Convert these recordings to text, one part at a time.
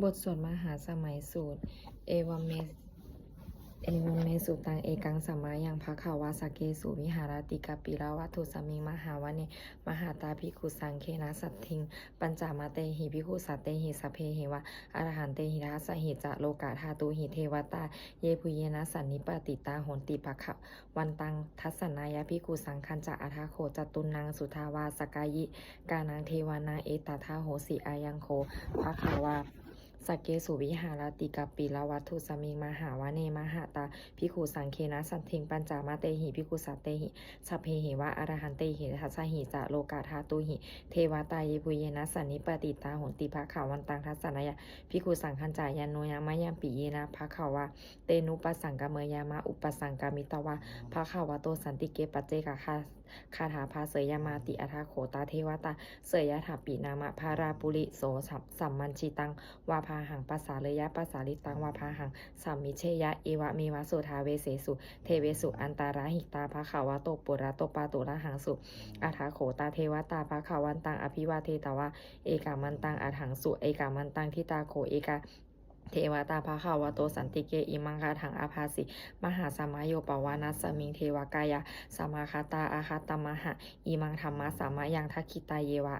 บทสวดมหาสมัยสูตรเอวัมเมสุตังเอกังสัมมายังภควาสเกสุวิหารติกาปิลาวัตถุสมิงมหาวะเนมหาตาภิกขุสังเคนะสัตถิงปัญจมาเตหิภิกขุสัตเตหิสพเพหิวะอรหันเตหิทัสสหิจะโลกาธาตุหิเทวตาเยปุเยนะสันนิปติตาโหนติภคะวันตังทัสสนายภิกขุสังคันจะอัฏฐโขจตุนังสุทาวาสกายิกานังเทวานังเอตถาโหสิอายังโคภควาสเกสุวิหารติกาปิลวัตถุสมิงมหาวะเนมหาตาภิกขุสังเคนะสัตถิงปัญจามาเตหิภิกขุสัตเตหิสัพเพหิวะอรหันเตหิทัสสหิจะโลกาธาตุหิเทวตาเยปุเยนะสันนิปติตาโหนติภคะวันตังทัสสนายะภิกขุสังคันจายันโนยามะยัมปิเยนะภควาเตนุปสังกะเมยามะอุปสังกามิตวะภควโตสันติเกปัจเจกะคาถาภาเสยมาติอัฏฐโขตาเทวตาเสยถาปินามะภาราปุริโสสัมมันชิตังวาภาหังปัสสาเลยะปัสสาลิตังวาภาหังสัมมิเชยะเอวะเมวะสุทาเวเสสุเทเวสุอันตาราหิตาภควโตปุระโตปาตุระหังสุอัฏฐโขตาเทวตาภควันตังอภิวาเทตวะเอกามันตังอัฏฐังสุเอกามันตังทิตาโขเอกาเทวตาภควโตสันติเกอิมังคาถังอาภาสิมหาสมัยโยปวานัสมิงเทวกายาสมาคาตาอาคาตมหะอิมังธรรมะสามายังทักขิตาเยวะ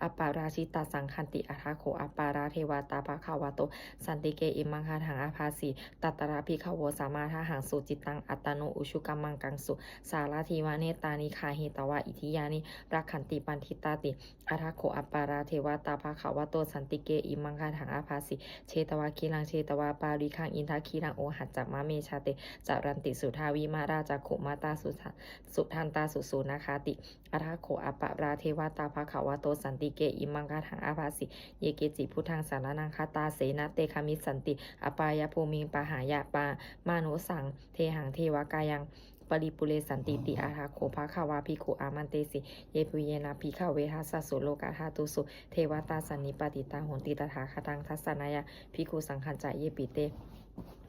อปาราชิตาสังคันติอัฏฐโขอปาราเทวตาภควโตสันติเกอิมังคาถังอาภาสิตัตระภิกขโวสามาทหังสุจิตังอัตโนอุชุกัมมังกังสุสาราธิวาเนตานิคาหิตวะอิทิยานิรักขันติปันทิตาติอัฏฐโขอปาราเทวตาภควโตสันติเกอิมังคาถังอาภาสิเชตวะคีลังเชตวาปาริคังอินทาคีลังโอหัจจมะเมชาเตจารันติสุทาวิมาราจักขุมาตาสุทันตาสุสูนาคาติอัฏฐโขอปะราเทวตาภควโตสันติเกอิมังคาถังอาภาสิเยเกจิพุทธังสารนังคาตาเสนะเตคามิสันติอปายภูมิงปะหายะปามานุสังเทหังเทวกายังปริปุเรสันติติอาทาโขภควาภิกขุอามันเตสิเยปุเยนะภิกขเวหัสสะสุโลกาธาตุสุเทวตาสันนิปติตังโหนติตถาคตังทัสสนายะภิกขุสังขันจะเยปิเต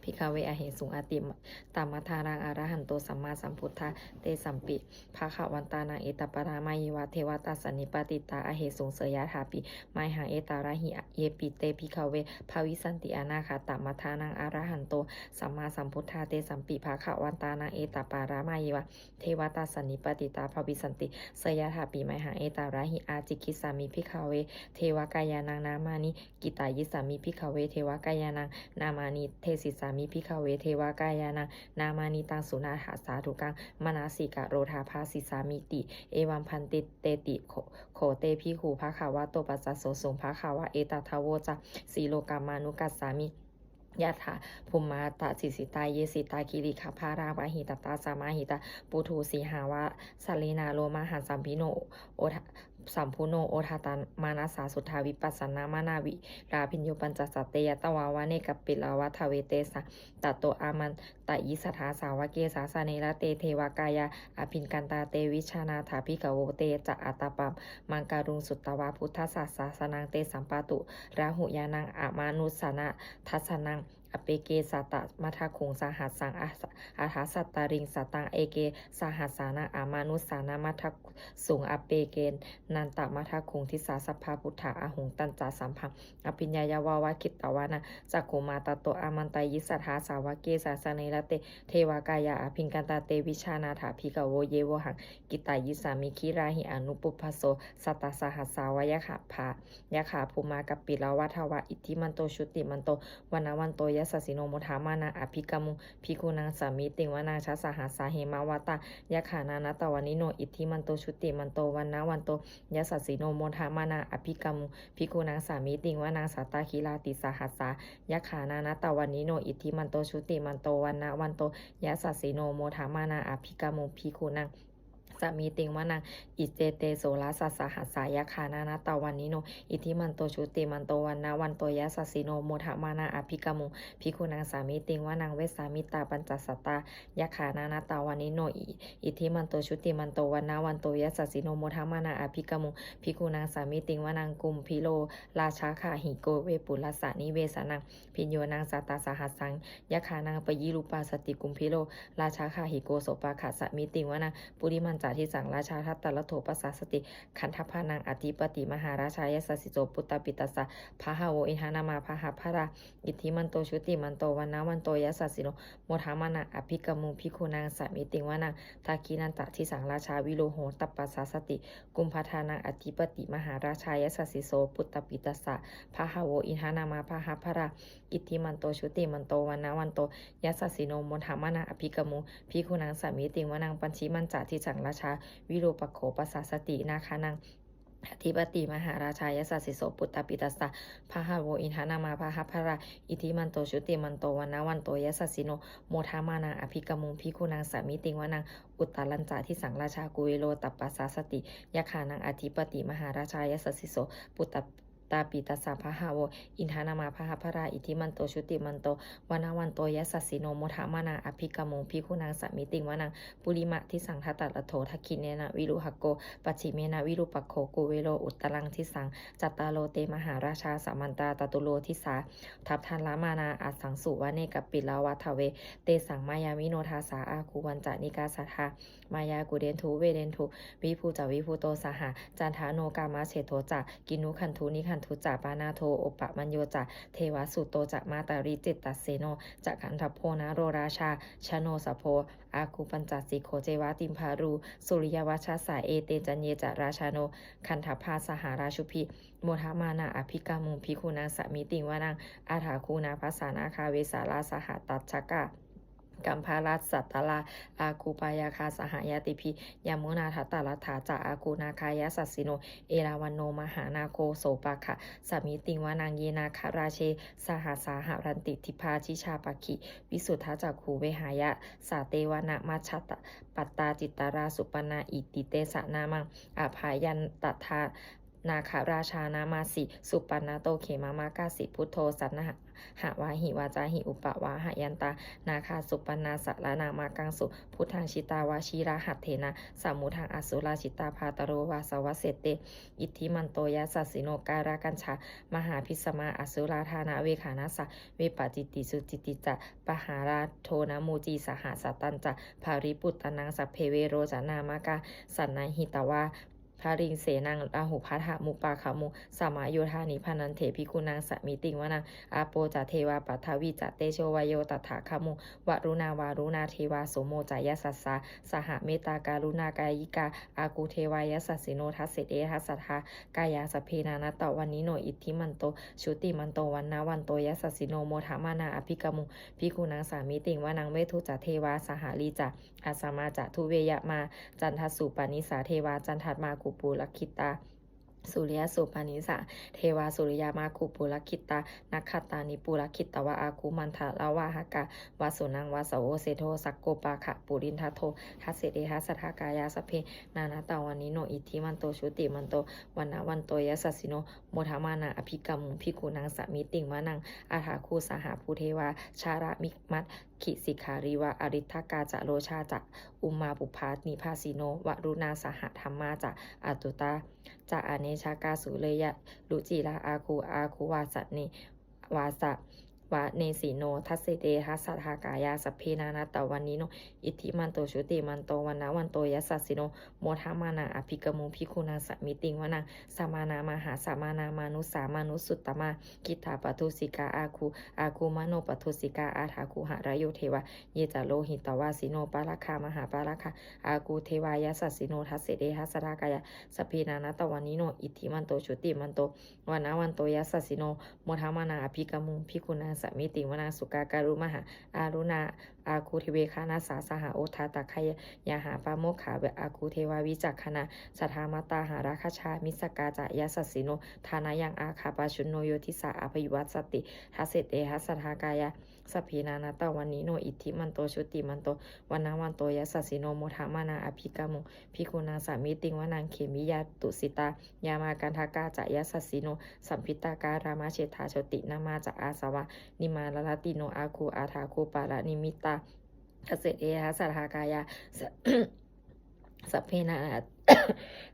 ภิกขเวอเหสุงอติตามัทารังอรหันโตสัมมาสัมพุทธะเตสัมปิภาขวันตานังเอตปรามายวะเทวตาสันนิปติตาอเหสุงเสยถาปิไมหังเอตาระหิเยปิเตภิกขเวภาวิสันติอนาคาตมัทานังอรหันโตสัมมาสัมพุทธะเตสัมปิภาขวันตานังเอตปรามายวะเทวตาสันนิปติตาภาวิสันติเสยถาปิไมหังเอตาระหิอาจิกิสามิภิกขเวเทวกายานังนามานิกิตายิสามิภิกขเวเทวกายานังนามานิเทศิสามิภิกขเวเทวกายานังนามานิตังสุนาหาสาธุกังมนาสิกะโรธาภาสิสามิติเอวัมพันติเตติโขเตภิกขุภควโตปัสสะโสสุงภควะเอตทาวโวจะสีโลกามานุกัสสามิยะถาภูมาตาสิสิตาเยสิตาคิริขภาราวะหิตตาสามาหิตาปุถุสีหาวะสเลนาโลมาหันสัมพิโนโอทสัมพุโนโอทาตามานาสาสุทาวิปัสสนามานาวิราพิญโยปัญจสัตเตยตวาวะเนกปิลาวะทเวเตสะตัตโตอามันตยิสถาสาวะเกสาสเนระเตเทวกายาอภินกันตาเตวิชานาถาภิกขโวเตจะอัตตปัมมังการุงสุตตวาพุทธศาสสนังเตสัมปาตุราหุยานังอามานุสนะทัสนังอเปเกสัตตมัทคุงสหัสสังอาหาสัตตาริงสัตตังเอเกสหัสสานาอามานุสานามัทสุงอเปเกนนันตมัทคุงทิสาสัพพาพุทธาอาหุงตันจาสัมพังอภิญญายาวาวาคิตตวานะจักขุมาตโตอามันตยิสัทธาสาวะเกสาสเนระเตเทวกายาอภินกันตาเตวิชานาถาภิกขโวเยวหังกิตายิสามิคิราหิอนุปุพพโสสัตตสหัสสาวยะขาภายะขาภูมากัปปิลาวัทวะอิทธิมันโตชุติมันโตวันวันโตยสัสสิโนมุทามานาอภิกมุภิกุนังสามิติงวนาชาสหัสสาเหมาวตายะขานานตวานิโนอิทธิมันโตชุติมันโตวันโตยสัสสิโนโมทามานาอภิกมุภิกุนังสามิติงวนาสัตตาคิลาติสหัสสายะขานานตวานิโนอิทธิมันโตชุติมันโตวันโตยสัสสิโนโมทามานาอภิกมุภิกุนังสามีติงวานังอิเจเตโสลาสัสสหัสสายะคานานาตาวันนิโนอิทิมันโตชุติมันโตวันโตยะสัสสิโนโมทะมานาอภิกมุภิกุนังสามีติงวานังเวสามิตาปัญจสัตตายะคานานาตาวันนิโนอิทิมันโตชุติมันโตวันโตยะสัสสิโนโมทะมานาอภิกมุภิกุนังสามีติงวานังกุมพิโลราชาคาหิโกเวปุลสานิเวสนังพิญโยนังสัตตาสหัสสังยะคานังปยิรูปาสติกุมพิโลราชาคาหิโกโสปาขะสมิติงวานังปุริมันจ จาทิสังราชาทัตตละโถปัสสาสติขันธพานังอธิปติมหาราชายสัสสิโสปุตตปิตัสสะพะหะโวอินทานามาพะหะพะราอิทธิมันโตชุติมันโตวันนะวันโตยัสสสิโนโมทามานะอภิกมุภิกขุนางสามิติงวานังทากีนันตทิสังราชาวิโลโหตัปปัสสาสติกุมภทานังอธิปติมหาราชายสัสสิโสปุตตปิตัสสะพะหะโวอินทานามาพะหะพะราอิทธิมันโตชุติมันโตวันนะวันโตยัสสสิโนโมทามานะอภิกมุภิกขุนางสามิติงวานังปัญชิมันจาทิสังราชาวิโรปโขปัสสาสตินาคานังอธิปติมหาราชายสัสสิโสปุตตปิตัสสะพะหะโวอินทานามาพะหะพะราอิทธิมันโตชุติมันโตวันนะวันโตยัสสสิโนโมทามานาอภิกมุภิกขุนางสามิติงวานังอุตตรัญจาทิสังราชากุเวโลตัปปัสสาสติยะขานังอธิปติมหาราชายสัสสิโสปุตตตาปิตัสสะพะหะโวอินทานามาพะหะพะราอิทธิมันโตชุติมันโตวันนะวันโตยัสสสิโนโมทามานาอภิกมุภิกขุนางสามิติงวานังปุริมะทิสังทัตตะโถทักขิเนนะวิรุหโกปัจฉิเมนะวิรุปโคกุเวโลอุตตรังทิสังจัตตาโลเตมหาราชาสัมมันตาตตุโลทิสาทัพทันละมานาอัสสังสุวะเนกัปปิลาวัทเวเตสังมายามิโนทาสาอาคูวันจานิกาสัทธามายากุเดนทุเวเดนทุวิภูจาวิภูโตสหจันทาโนกามาเฉโทจะกินุขันทุนิขันทุจะปานาโทโอปะมัญโยจะเทวสุโตจะมาตาริจิตตัสเสโนจะขันธโพนะโรราชาชโนสโพอาคูปัญจสิโคเจวาติมพารูสุริยวัชสาเอเตจันเยจะราชาโนขันธพาสหาราชุพิโมทามานาอภิกามุภิกขุนางสามิติงวานังอาถาคูนาภาษานาคาเวสาลาสหตัชชกะกัมพารัสสัตตลาอาคูปายาคาสหายติพิยามุนาทัตตาลัฐาจะอาคูนาคายสัสสิโนเอราวันโนมหานาโคโสปะขะสามิติงวานางเยนาคาราเชสหสาหรันติทิพาชิชาปะขิวิสุทธาจักขูเวหายะสาเตวนามาชัตปัตตาจิตตาราสุปนาอิติเตสะนามังอภายันตถานาคาราชานามาสิสุปนาโตเขมามากาสิพุทโธสันนะหะวาหิวาจาหิอุปวาหยันตานาคาสุปนาสละนามากังสุพุทธังชิตาวาชีราหัตเถนะสามุทังอสุราชิตาภาตโรวาสวะเสเตอิทธิมันโตยัสสสิโนการากัญชามหาพิสมาอสุราธานาเวขานาสะเวปจิติสุจิติจะปหาราโทนะมูจีสหสตันจะภาริปุตตนังสัพเพเวโรจานามากาสันนหิตวาพาริงเสนังอาหุพัทหมุปาขามุสามาโยธานิพานันเถพิคุนางสมิติงวานังอาโปจเทวาปัทวิจเตโชวโยตถาคามุวรุณาวารุณาเทวาโสโมจายสัสสาสหเมตตาการุณากายิกาอากูเทวายสัสสิโนทัสเสเอทัสสทากายาสเพนานะตะวันนิโนอิทธิมันโตชุติมันโตวันนาวันโตยัสสสิโนโมทามานาอภิกมุพิคุนางสามิติงวานังเวทุจเทวาสหลีจอาสมาจทุเวยมาจันทสุปานิสาเทวาจันทัตมากุปูลคิตาสุริยสุปานิสาเทวาสุริยามาคุปุลคิตานักขัตตานิปุลคิตตวะอาคุมันทะละวะหกาวาสุนังวาสโอเสโทสักโกปาขะปุรินทโททัสเสเดทัสทากายาสเพนานาตาวันนิโนอิทธิมันโตชุติมันโตวันนะวันโตยัสสสิโนโมทามานาอภิกรรมุภิกขุนางสามิติงวานังอาถาคูสหภูเทวาชาระมิมัตขิสิขาริวะอริทกาจะโลชาจะอุมาปุพานิภาสิโนวรุณาสหธรรมาจะอตุตาจะอเนชากาสุเลยะลุจิลาอาคูวาสเนวาสะวะเนสีโนทัสเสเตทัสสทากายาสเพนานาตวันนิโนอิทธิมันโตชุติมันโตวันนะวันโตยัสสสิโนโมทามานาอภิกมุภิกขุนางสมิติงวานังสามานามหาสามานามานุสามานุสุตตมากิตถาปทุสิกาอาคูมโนปทุสิกาอาถาคูหะระโยเทวะเยจโลหิตวาสิโนปาราคามหาปาราคาอาคูเทวายัสสสิโนทัสเสเตทัสสทากายาสเพนานาตวันนิโนอิทธิมันโตชุติมันโตวันนะวันโตยัสสสิโนโมทามานาอภิกมุภิกขุนางสมิติวนาสุกาการุมหาอารุณาอาคูเทเวคานาสาสหโอทาตะคายยาหาปาโมขาเวอาคูเทวาวิจักขณาสทามาตาหาราคชามิสกาจายาสสิโนทานายังอาคาปาชุนโนโยทิสาอภยวัตสติทัสเสเตทัสสทากายาสเพนานาตวันนิโนอิทธิมันโตชุติมันโตวันนะวันโตยัสสสิโนโมทามานาอภิกามุภิกขุนางสามิติงวานางเขมิยาตุสิตายามากันทากาจายาสสิโนสัมพิตาการามาเชธาโชตินามาจอาสวะนิมาลลติโนอาคูอาถาคูปาระนิมิตาทัสเสเอทัสสทากายาสัพเพนา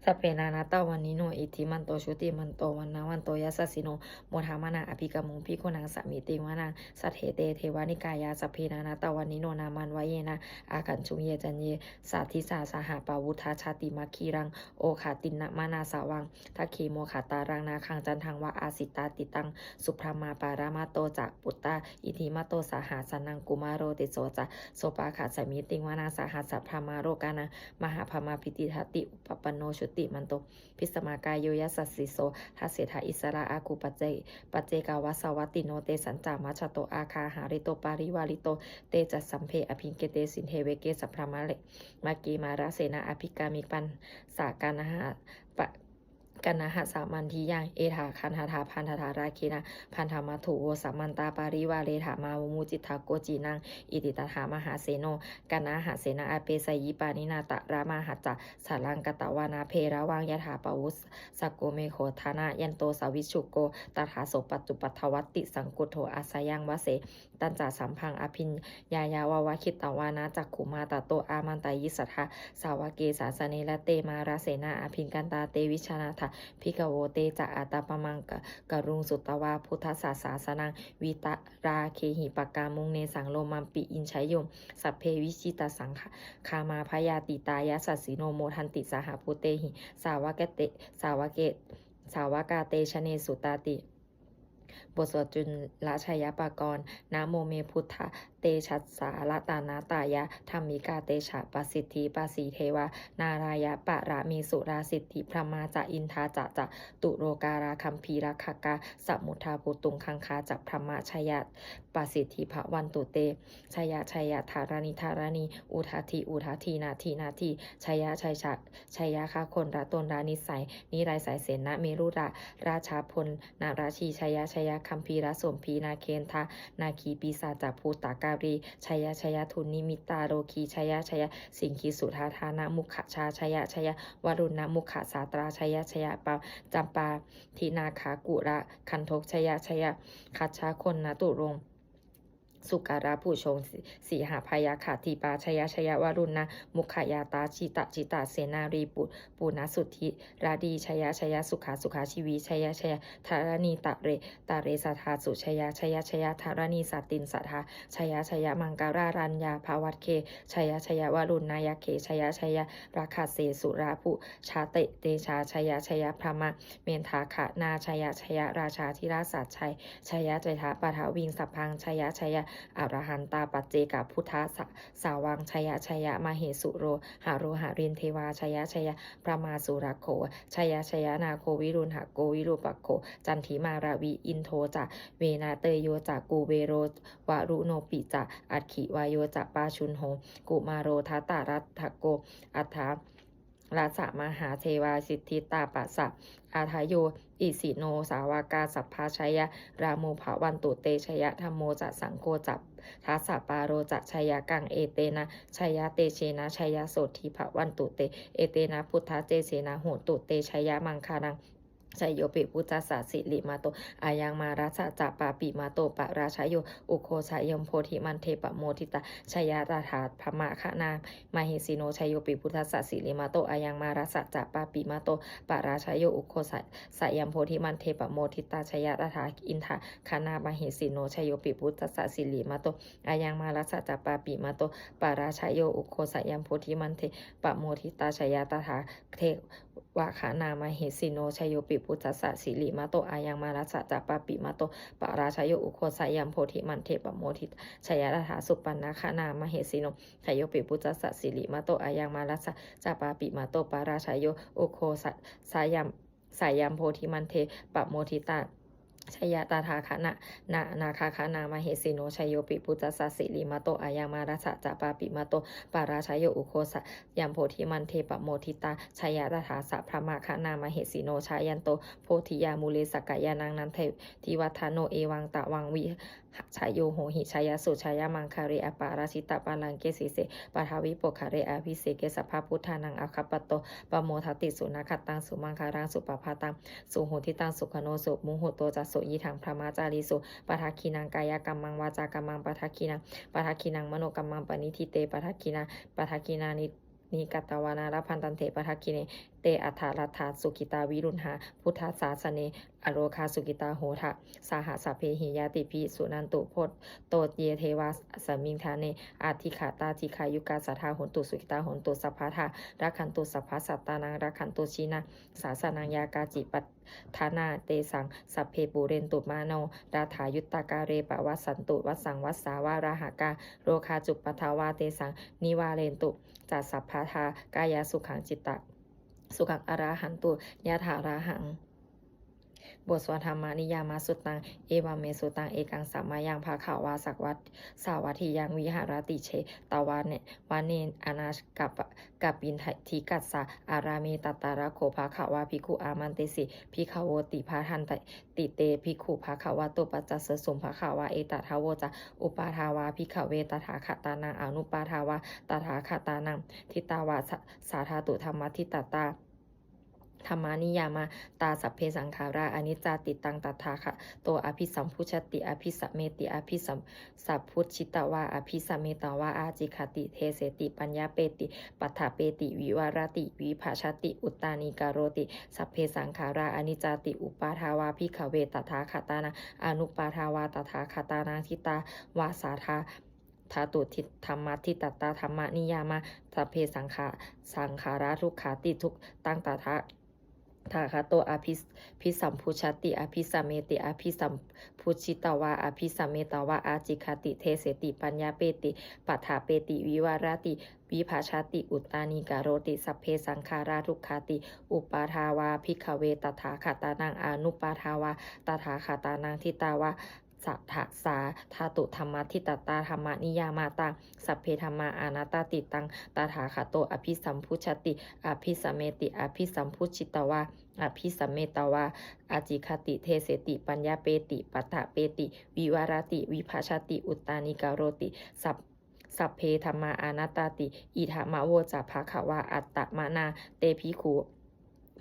สัพเพนานาตาวันนิโนอิทธิมันโตชุติมันโตวันนาวันโตยัสสสิโนโมทามานาอภิกมุงพิโกนังสามิติวานังสัทเถเตเทวานิกายาสัพเพนานาตาวันนิโนนามันวะเยนะอาคันชุงเยจันเยสาธิสาสหปาวุธาชาติมัคคีรังโอขาตินนะมานาสาวังทัคคีโมขาตารังนาคังจันทังวะอาสิตาติตังสุพรามาปารามาโตจะปุตตาอิทิมาโตสาหาสนังกุมารโรติโสจะโสปาขาสมิติวานาสาหัสพรามาโรกานะมหาพมาพิติทัติอุปปโนชุติมันโตพิสมากายโยยัสสสิโสทัสเสถาอิสระอากุปัจเจกาวสวัตติโนเตสัญจามัชโตอาคาหาริโตปาริวาริโตเตจัสสัมเพอภิงเกเตสินเทเวเกสัพพรามะเลมากีมาราเสนาอภิกามิปันสากานะหะปะกันนะหะสามันทียังเอถาคันหาถาพันธาราคีนะพันธามัถุโวสามันตาปาริวาเลถามาวมุจิตาโกจีนังอิติตถามหาเสโนกันนะหะเสนาอาเปสยิปานินาตะรามาหัจจะสารังกตวานาเพระวังยะถาปวุสสกโกเมโคธานะยันโตสาวิชุโกตถาโสปัจจุปัทวัตติสังกุโทอาสยังวะเสตันจาสัมพังอภิญญายาวาวะคิตตวานะจักขุมาตโตอามันตายิสัทธาสาวเกสาสเนละเตมาราเสนาอภินกันตาเตวิชนาถาพิกโวเตจะอาตาปมังกรุงสุตตวาพุทธศาสาสนังวิตราเคหิปกามุงเนสังโลมัมปิอินชัยยมสัพเพวิชิตสังขคามาพยาติตายะสัสสิโนโมทันติสหพุเตหิสาวกเตสาวกาเตชเนสุตาติบทสวดจุลชัยปากรนะโมเมพุทธะเตชัสสาละตานาตายะธรรมิกาเตชะปสิทธิปสีเทวานารายะปะระมีสุราสิทธิพระมาจะอินทาจะตุโรการาคัมภีรักขกาสัมมุทาปุตุงคังคาจักพระมาชยะปสิทธิภวันตุเตชยะธารณีอุทาทีนาทีชยะคาคนระตนรานิสัยนิไรสายเสนะเมรุราชาพลนาราชีชยะคัมภีรสมพีนาเคนทานาคีปีศาจภูตาการีชยะทุนนิมิตาโรคีชยะสิงคีสุธาธานามุขชาชยะวรุณมุขสาตราชยะปาจำปาทินาคากุระคันทกชยะคัจฉาคนนาตุรงสุการะผู้ชงสีหาพยาขาทีปาชยะวรุณนะมุขยาตาจิตาเสนารีปุณสุทธิราดีชยะสุขาชีวีชยะธารณีตะเรสัทธาสุชยะธารณีสัตตินสัทธาชยะมังการารัญญาภาวัตเคชยะวรุณนายเคชยะราคาเสสุราผู้ชาเตชาชยะพระมะเมนทาขะนาชยะราชาธิราชสัตชยะใจทาปะทาวิงสัพพังชยะอรหันตาปัจเจกพุทธสาวังชยะมาเหสุโรหาโรหารินเทวาชยะพระมาสุรโขชยะนาโควิรุณหโกวิรุปโขจันทิมาราวีอินโทจะเวนาเตโยจะกูเวโรวารุโนปิจะอัคขิวายโยจะปาชุนโหกุมาโรทัตตารัตถโกอัฏฐาราสมหาเทวาสิทธิตาปัสสะอาทายโยอิสิโนสาวากาสัพพาชยะราโมภวันตุเตชยะธรรมโมจะสังโฆจับทัสสะปาโรจะชยะกังเอเตนะชยะเตเชนะชยะโสทิภวันตุเตเอเตนะพุทธเจเสนะโหตุเตชยะมังคารังชยโยปิพุทธสัสสิริมาโตอายังมารัสจะปาปิมาโตปะราชโยอุโคชยมโพธิมันเทปโมทิตาชยตถาพมะคะนามาหิสิโนชยโยปิพุทธสัสสิริมาโตอายังมารัสจะปาปิมาโตปะราชโยอุโคสยมโพธิมันเทปโมทิตาชยตถาอินทาคานามาหิสิโนชยโยปิพุทธสัสสิริมาโตอายังมารัสจะปาปิมาโตปะราชโยอุโคสยมโพธิมันเทปโมทิตาชยตถาเทวะขานามาหิสิโนชยโยปิพุทธสัสสิริมาโตอายังมารัสจะปาปิมาโตปะราชโยอุโคสยมโพธิมันเทปโมทิชยตถาสุปันนาคานามหิสิโนชยโยปิพุทธสัสสิริมาโตอายังมารัสจะปาปิมาโตปะราชโยอุโคสยมโพธิมันเทปโมทิตาชยตถาคณะนาคาคานามาเหสิโนชยโยปิพุทธสัสสิริมาโตอายังมารัสจะปาปิมาโตปาราชโยอุโคสยัมโพธิมันเทปโมทิตาชยตถาสัพพมาคนามาเหสิโนชายันโตโพธิยามูเลสกายานังนันเททิวัฒโนเอวังตะวังวิชายโยโหหิชายสุชายมังคาเรอปาราชิตะปาลังเกสิเสปทาวิปกคาเรอภิเสเกสัพพพุทธานังอคัปปโตปโมทติสุนัคตังสุมังคารังสุปภาตังสุโหทิตังสุขโนสุมุโหโตจัสสุยิถังพระมาจาริสุปทักขินังกายกัมมังวาจากัมมังปทักขินังมโนกัมมังปณิทิเตปทักขินานิ นิกัตตวานารพันตันเถปทักคิเนเตอัฏฐารัฏฐาสุกิตาวิรุณหาพุทธศาสเนอโรคาสุกิตาโหทะสาหะสัพเพหิยาติภิสุนันตุโพธโตเยเทวาสมิงทาเนอาทิขาตาทิขายุกาสัทธาโหนตุสุกิตาโหนตุสัพพะทารักขันตุสัพพะสัตตานังรักขันตุชีนาสาสนังยากาจิปัฏฐานาเตสังสัพเพปุเรนตุมาโนราถายุตตากาเรปะวัสสันตุวัสสังวัสสาวาราหากาโรคาจุปปทาวาเตสังนิวาเรนตุจัสสัพพะทากายาสุขังจิตตะสุขังอราหันตุยะถาราหังบทสวดธรรมานิยามาสุตังเอวาเมสุตังเอกังสัมมายังภาขาวาสักวัตสาวัตถิยังวิหารติเชตาวานเนวานเนอนากับปินทิกัสสะอาราเมตตาระโคภาขาวาภิกขุอามันเตสิภิกขโวติภาทันติเตภิกขุภาขาวาตุปัจจสสุมภาขาวาเอตทาวโวจะอุปาทาวาภิกขเวตถาคตานังอนุปาทาวาตถาคตานังทิตาวาสาธาตุธรรมทิตตาธรรมานิยามาตาสัพเพสังขาราอนิจจาติตังตถาคะโตอภิสัมพุชติอภิสัมเมติอภิสัพพุชิตวาอภิสัมเมตวาอาจิคติเทเสติปัญญาเปติปัฏฐเปติวิวารติวิภาชติอุตตานิการโรติสัพเพสังขาราอนิจจาติอุปาทาวาภิกขเวตถาคตานังอนุปาทาวาตถาคตานังทิตาวาสาธาธาตุทิธรรมะทิตตาธรรมนิยามาสัพเพสังขาราทุกขาติทุกตั้งตถาคาโตอภิสัมพุชติอภิสัมเมติอภิสัมพุชิตวาอภิสัมเมตวาอาจิคติเทเสติปัญญาเปติปัฏฐาเปติวิวารติวิภาชติอุตตานิการโรติสัพเพสังขาราทุกขาติอุปาทาวาภิกขเวตถาคตานังอนุปาทาวาตถาคตานังทิตาวาสัทธาสาธาตุธรรมทิตตาธรรมนิยามาตังสัพเพธรรมาอานาตติตังตถาคโตอภิสัมพุชติอภิสัมเมติอภิสัมพุชิตวาอภิสัมเมตวาอาจิคติเทเสติปัญญาเปติปัฏฐเปติวิวารติวิภาชติอุตตานิการโรติสัพเพธรรมาอานาตติอิธามะโวจะภาขวาอัตตมนาเตภิขุ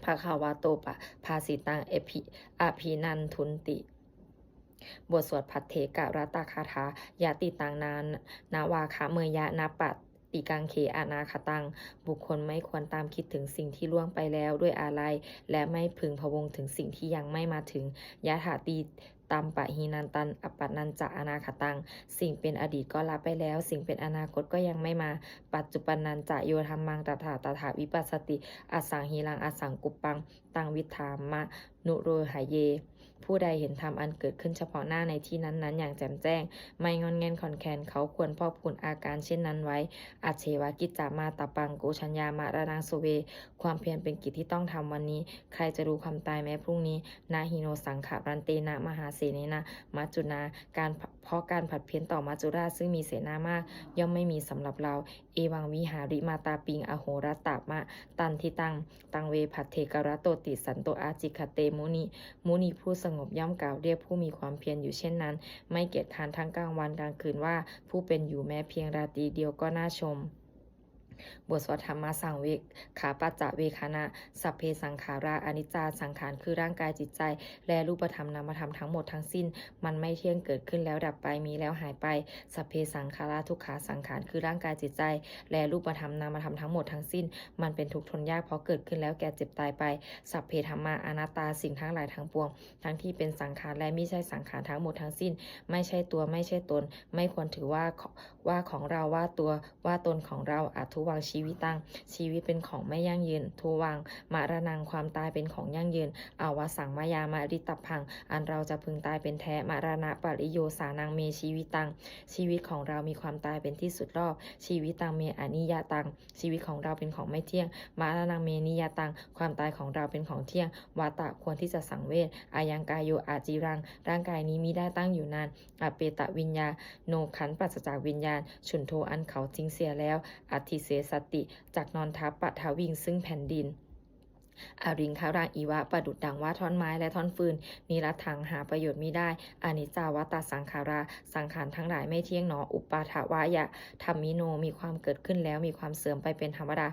ภาขวาโตปะภาสิตังอภินันทุนติบทสวดพัทเถกะรัตตคาถายาติตังนาวาคะเมยะนาปัตติกังเขอนาคตังบุคคลไม่ควรตามคิดถึงสิ่งที่ล่วงไปแล้วด้วยอาลัยและไม่พึงพะวงถึงสิ่งที่ยังไม่มาถึงยะถาตีตัมปะหินันตันอปันนันจะอนาคตังสิ่งเป็นอดีตก็ละไปแล้วสิ่งเป็นอนาคตก็ยังไม่มาปัจจุบันนันจะโยธรรมังตถาวิปัสสติอสังหิรังอสังกุปปังตังวิธามะนุโรหะเยผู้ใดเห็นธรรมอันเกิดขึ้นเฉพาะหน้าในที่นั้นๆอย่างแจ่มแจ้งไม่งอนแงนขอนแคนเขาควรพอกพูนอาการเช่นนั้นไว้อัจเฉวกิจจามาตปังโกชัญญามาระนังโสเวความเพียรเป็นกิจที่ต้องทำวันนี้ใครจะรู้ความตายแม้พรุ่งนี้นาหิโนสังขรันเตนะมหาเสเนนะมัจจุนาเพราะการผัดเพี้ยนต่อมัจจุราชซึ่งมีเสนามากย่อมไม่มีสำหรับเราเอวังวิหาริมาตาปิงอโหรตามะตันทิตังเวผัดเทกระโตติสันโตอาจิคเตมุนีผู้สงบย่อมกล่าวเรียกผู้มีความเพียรอยู่เช่นนั้นไม่เกียจคร้านทั้งกลางวันกลางคืนว่าผู้เป็นอยู่แม้เพียงราตรีเดียวก็น่าชมบทสวดธรรมสังเวกขาปัจจเวคณะสัพเพสังขาราอนิจจาสังขารคือร่างกายจิตใจและรูปธรรมนามธรรมทั้งหมดทั้งสิ้นมันไม่เที่ยงเกิดขึ้นแล้วดับไปมีแล้วหายไปสัพเพสังขาราทุกขาสังขารคือร่างกายจิตใจและรูปธรรมนามธรรมทั้งหมดทั้งสิ้นมันเป็นทุกข์ทนยากเพราะเกิดขึ้นแล้วแก่เจ็บตายไปสัพเพธรรมาอนัตตาสิ่งทั้งหลายทั้งปวงทั้งที่เป็นสังขารและไม่ใช่สังขารทั้งหมดทั้งสิ้นไม่ใช่ตัวไม่ใช่ตนไม่ควรถือว่าของเราว่าตัวว่าตนของเราอาทุวังชีวิตตังชีวิตเป็นของไม่ยั่งยืนทุวังมรณังความตายเป็นของยั่งยืนอาวสังมายามาริตพังอันเราจะพึงตายเป็นแท้มรณะปริโยสานังเมชีวิตตังชีวิตของเรามีความตายเป็นที่สุดรอบชีวิตตังเมอนิยตังชีวิตของเราเป็นของไม่เที่ยงมรณังเมนิยตังความตายของเราเป็นของเที่ยงวาตะควรที่จะสังเวชอายังกายโยอาจิรังร่างกายนี้มิได้ตั้งอยู่นานอเปตะวิญญาโนขันปัสจากวิญญาณฉุนโทอันเขาทิ้งเสียแล้วอธิเสสติจากนอนทับปะทวิงซึ่งแผ่นดินอริงคารังอีวะประดุดดังว่าท่อนไม้และท่อนฟืนนิรัตถังหาประโยชน์มิได้อนิจจาวตาสังขาราสังขารทั้งหลายไม่เที่ยงหนออุปาทวายะธรรมิโนมีความเกิดขึ้นแล้วมีความเสื่อมไปเป็นธรรมดา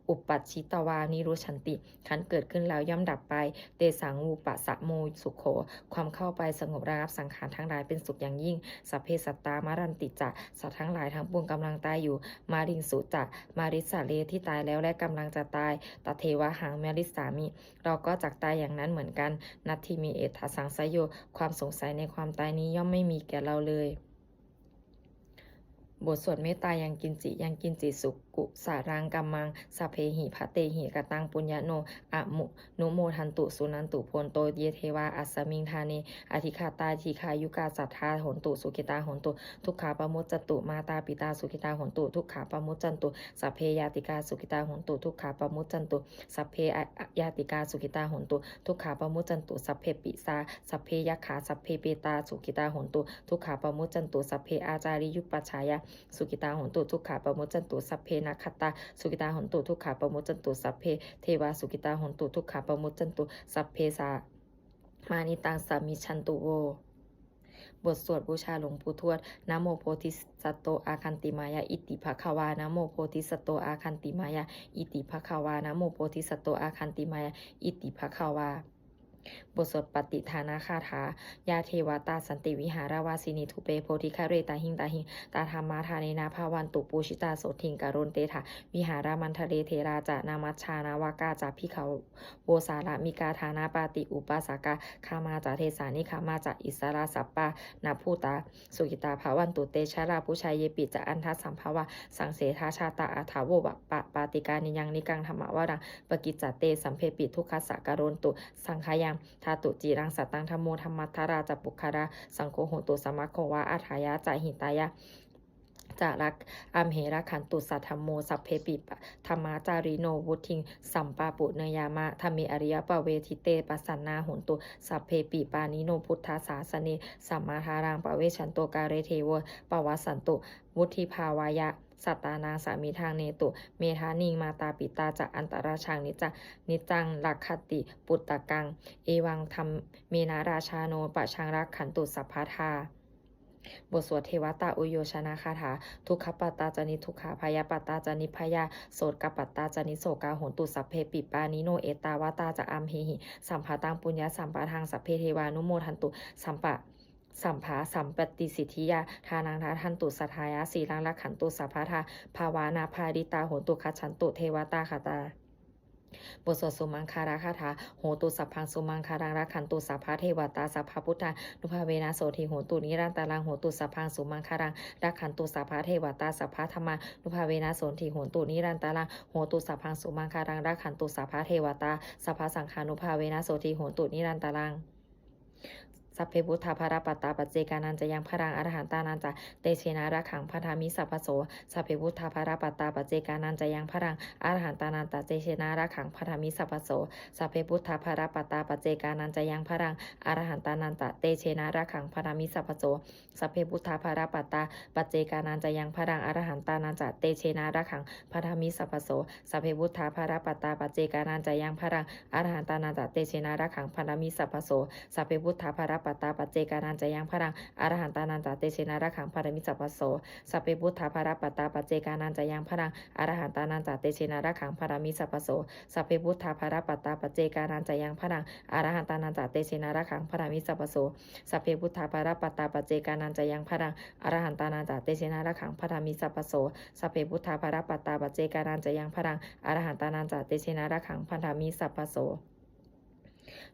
อุปัชชิตวานิรุชันติขันเกิดขึ้นแล้วย่อมดับไปเตสังวูปะสะโมสุโขความเข้าไปสงบระงับสังขารทั้งหลายเป็นสุขอย่างยิ่งสัพเพสัตตามารันติจะสัตว์ทั้งหลายทั้งปวงกำลังตายอยู่มาริงสุจะมาริสาเลที่ตายแล้วและกำลังจะตายตเทวะหังมาริสามิเราก็จักตายอย่างนั้นเหมือนกันนัตถิมีเอถสังสยโยความสงสัยในความตายนี้ย่อมไม่มีแก่เราเลยบทสวดเมตตายังกินจิสุกุสารังกัมมังสัพเพหิภะเตหิกตังปุญญโนอะมุนุโมทันตุสุนันตุโพนโตเยเทวาอัสสมิงทาเนอธิคาตาทีคายุกาสัทธาโหนตุสุขิตาโหนตุทุกขาปมุจจตุมาตาปิตาสุขิตาโหนตุทุกขาปมุจจันตุสัพเพยาติกาสุขิตาโหนตุทุกขาปมุจจันตุสัพเพยาติกาสุขิตาโหนตุทุกขาปมุจจันตุสัพเพปิสาสัพเพยัคขาสัพเพเปตาสุขิตาโหนตุทุกขาปมุจจันตุสัพเพอาจาริยุปปัชฌายะสุกิตาหนตุทุกขาปมุจจันตุสัพเพนัคขตาสุกิตาหนตุทุกขาปมุจจันตุสัพเพเทวาสุกิตาหนตุทุกขาปมุจจันตุสัพเพสามานิตังสามิชันตุโวบทสวดบูชาหลวงปู่ทวดนะโมโพธิสัตโตอาคันติมายาอิติภควานะโมโพธิสัตโตอาคันติมายาอิติภควานะโมโพธิสัตโตอาคันติมายาอิติภควาบทสวดปฏิทานาคาถายาเทวตาสันติวิหาราวาสินีทุเปโพธิคาเรตาหิงตาธรรมาทาเนนาภาวันตุปูชิตาโสทิงการุณเตถาวิหารามันทะเลเทราจานามัชชานาวากาจาพิเขาโวสาระมิกาธานาปาติอุปาสากาคามาจาเทสานิคามาจาอิสราสัปปานาภูตาสุกิตาภาวันตุเตชะราผู้ชายเยปิจะอันทัสสัมภาวะสังเสทาชาตาอาถาโวบะปาติกานิยังนิกังธรรมวรังปกิจจเตสัมเพปิทุกขสักการุณตุสังขยังทาตุจีรังสัตตังธรรมโมธรรมัทธาราจปุคาราสังโฆโหตุสมัคโควะอาทายะจาหิตายะจารักอัมเหระขันตุสัทธโมสัพเพปิปะธรรมาจาริโนวุทิงสัมปาปุเนยามะธรรมิอริยปเวทิเตปัสสันนาโหนตุสัพเพปิปานิโนพุทธาสาสเนสัมมาทารังปเวชันโตกาเรเทวปวัสสันตุวุธิภาวายะสัตตานาสามีทางเนตุเมธานิงมาตาปิตาจะอันตราชังนิจังลักขติปุตตะกังเอวังธรรมเมนาราชาโนปะชังรักขันตุสัพพทาบทสวดเทวตาอุโยชนะคาถาทุกขปัตตาจานิทุกขาพยาปัตตาจานิพยาโสตกปัตตาจานิโสกาโหนตุสัพเพปิปานิโนเอตาวตาจะอัมเหหิสัมภาตังปุญญาสัมปะทังสัพเพเทวานุโมทันตุสัมภาสัมปติสิทธิยาทานังทันตุสัทธายาสีลังลักขันตุสัพพทาภาวานาภาดิตาโหนตุคัจฉันตุเทวตาคตาบทสวดสุมังคาราคาถาโหตุสัพพังสุมังคารังรักขันตุสัพพะเทวตาสัพพะพุทธานุภาเวนะโสทิโหตุนิรันตารังโหตุสัพพังสุมังคารังรักขันตุสัพพะเทวตาสัพพะธรรมานุภาเวนะโสทิโหตุนิรันตารังโหตุสัพพังสุมังคารังรักขันตุสัพพะเทวตาสัพพะสังฆานุภาเวนะโสทิโหตุนิรันตารังสัพเพพุทธาภารปัตตาปัจเจกานันจะยังพรังอรหันตานันจะเตเชนะระขังพัทธามิสัพพโสสัพเพพุทธาภารปัตตาปัจเจกานันจะยังพรังอรหันตานันตะเตเชนะระขังพัทธามิสัพพโสสัพเพพุทธาภารปัตตาปัจเจกานันจะยังพรังอรหันตานันตะเตเชนะระขังพัทธามิสัพพโสสัพเพพุทธาภารปัตตาปัจเจกานันจะยังพรังอรหันตานันจะเตเชนะระขังพัทธามิสัพพโสสัพเพพุทธาภารปัตตาปัจเจกานันจะยังพรังอรหันตานันจะเตเชนะระขังพัทธามิสัพพโสสัพเพพุทธาภารปัตตาปัจเจกานันจะยังพรังอรหันตานันตะเตเชนะระขังพัทธามิสัพพโสสัพเพพุทธาภารปัตตาปัจเจกานันจะยังพรังอรหันตานันตะเตเชนะระขังพัทธามิสัพพโสสัพเพพุทธาภารปัตตาปัจเจกานันจะยังพรังอรหันตานันตะเตเชนะระขังพัทธามิสัพพโสสัพเพพุทธาภารปัตตาปัจเจกานันจะยังพรังอรหันตานันตะเตเชนะระขังพัทธามิสัพพโสสัพเพพุทธาภารปัตตาปัจเจกานันจะยังพรังอรหันตานันตะเตเชนะระขังพัทธามิสัพพโส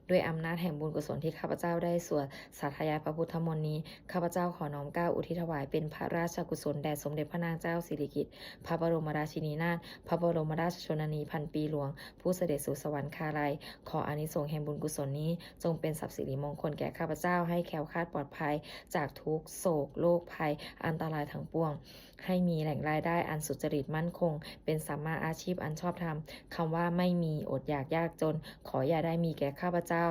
ด้วยอำนาจแห่งบุญกุศลที่ข้าพเจ้าได้สวดสาธยายพระพุทธมนต์นี้ข้าพเจ้าขอน้อมเกล้าอุทิศถวายเป็นพระราชกุศลแด่สมเด็จพระนางเจ้าสิริกิติ์พระบรมราชินีนาถพระบรมราชชนนีพันปีหลวงผู้เสด็จสู่สวรรคาลัยขออานิสงส์แห่งบุญกุศลนี้จงเป็นทรัพย์สิริมงคลแก่ข้าพเจ้าให้แคล้วคลาดปลอดภัยจากทุกโศกโรคภัยอันตรายทั้งปวงให้มีแหล่งรายได้อันสุจริตมั่นคงเป็นสัมมาอาชีพอันชอบธรรมคำว่าไม่มีอดอยากยากจนขออย่าได้มีแก่ข้าพ เจ้า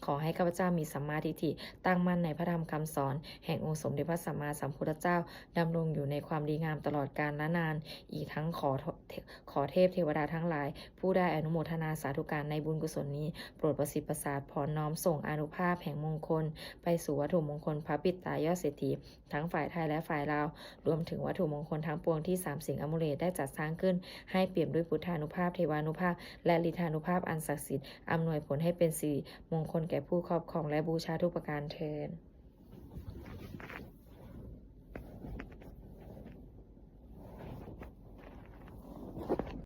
ขอให้ข้าพเจ้ามีสัมมาทิฏฐิตั้งมั่นในพระธรรมคำสอนแห่งองค์สมเด็จพระสัมมาสัมพุทธเจ้าดำรงอยู่ในความดีงามตลอดกาลและนาน อีกทั้งขอเทพเทวดาทั้งหลาย ผู้ได้อนุโมทนาสาธุการในบุญกุศลนี้โปรดประสิทธิ์ประสาทพรน้อมส่งอานุภาพแห่งมงคล ไปสู่วัตถุมงคลพระปิตายอดเศรษฐีทั้งฝ่ายไทยและฝ่ายลาวรวมถึงวัตถุมงคลทั้งปวงที่สามสิ่งอมุเลตได้จัดสร้างขึ้น ให้เปี่ยมด้วยพุทธานุภาพเทวานุภาพ และฤทธานุภาพอันศักดิ์สิทธิ์อำนวยผลให้เป็นสิริมงคลแก่ผู้ครอบครองและบูชาทุกประการเทอญ